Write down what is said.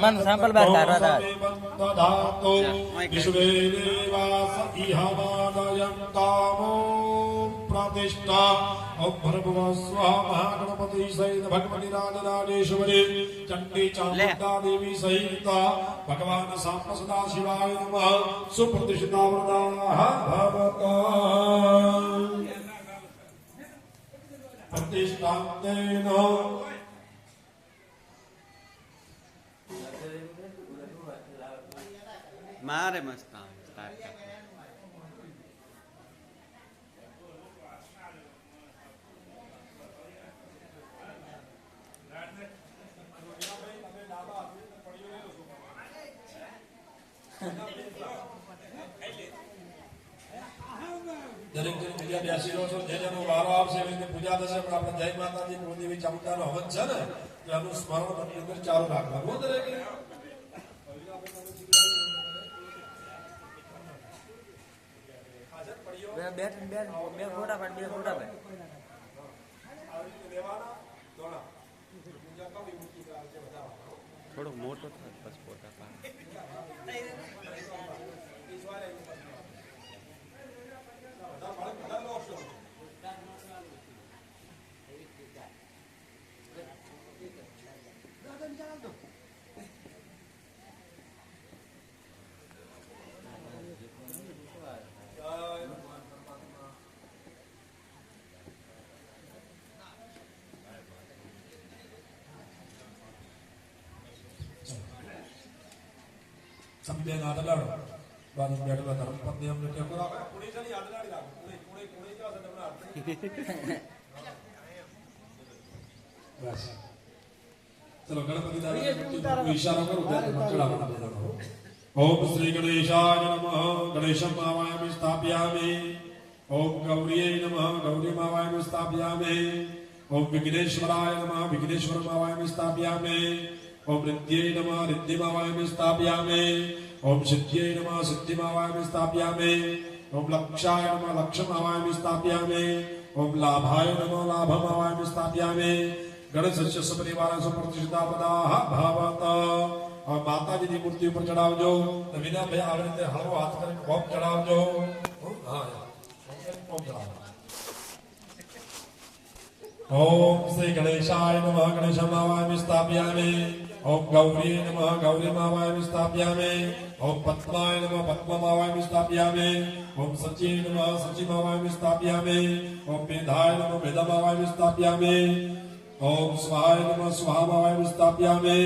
मन सैंपल बैठ कर रहा धातु विश्वे देवास इहामादयन्तामो प्रतिष्ठा ओम भर्गव स्वाहा महागणपति सहित भगवती राजराजेश्वरी चंडी चामुंडा देवी सहित भगवान सांब सदा शिवाय नमः सुप्रतिष्ठिता वरदाः भवतु प्रतिष्ठान्तेन मारे मस्त स्टार्ट દરેક જણ પૂજા બેસી રહો છો જે જેનો વારો આવશે એની પૂજા થશે પણ આપણે જય માતાજી કુળદેવી ચામુંડાનો હવન છે ને એનું સ્મરણ અંદર ચાલુ રાખવાનું દરેક બે ફોટા પાડ થોડો મોટો થાય બસ ફોટા પાડ સમજે ના દલાડો બાદ બેઠેલા ધર્મપત્ની અમને ટેકો રાખે પુણી જની આદલાડી રાખો પુણી કેવા છે તમને બસ ચલો ગણપતિ દાદા ઈશારો કરો ત્યારે ચડાવવા દેવાનો ઓમ શ્રી ગણેશાય નમઃ ગણેશમ આવાયમે સ્થાપયામિ ઓમ ગૌરીય નમઃ ગૌરી આવાયમે સ્થાપયામિ ઓમ વિઘ્નેશ્વરાય નમઃ વિઘ્નેશ્વરમ આવાયમે સ્થાપયામિ ओम रिद्यै नमः रिद्धिमावायमे स्थापयामि ओम सिद्ध्यै नमः सिद्धिमावायमे स्थापयामि ओम लक्षाय नमः लक्षमावायमे स्थापयामि ओम लाभाय नमः लाभमावायमे स्थापयामि गणेशस्य सपरिवार सुप्रतिष्ठिता पदाः भवत और माताजी की मूर्ति ऊपर चढ़ावजो तो बिना भय આવી રીતે હળવો હાથ કરીને ઓમ ચડાવજો હા ઓમ ચડાવો ओम श्री गणेशाय नमः गणेशमावायमे स्थापयामि ओम गौरी नमः गौरीमावायमे स्थापयामि ओम पद्माय नमः पद्ममावायमे स्थापयामि ओम सची नमः सचीमावायमे स्थापयामि ओम मेधाय नमः मेधामावायमे स्थापयामि ओम स्वाहाय नमः स्वाहामावायमे स्थापयामि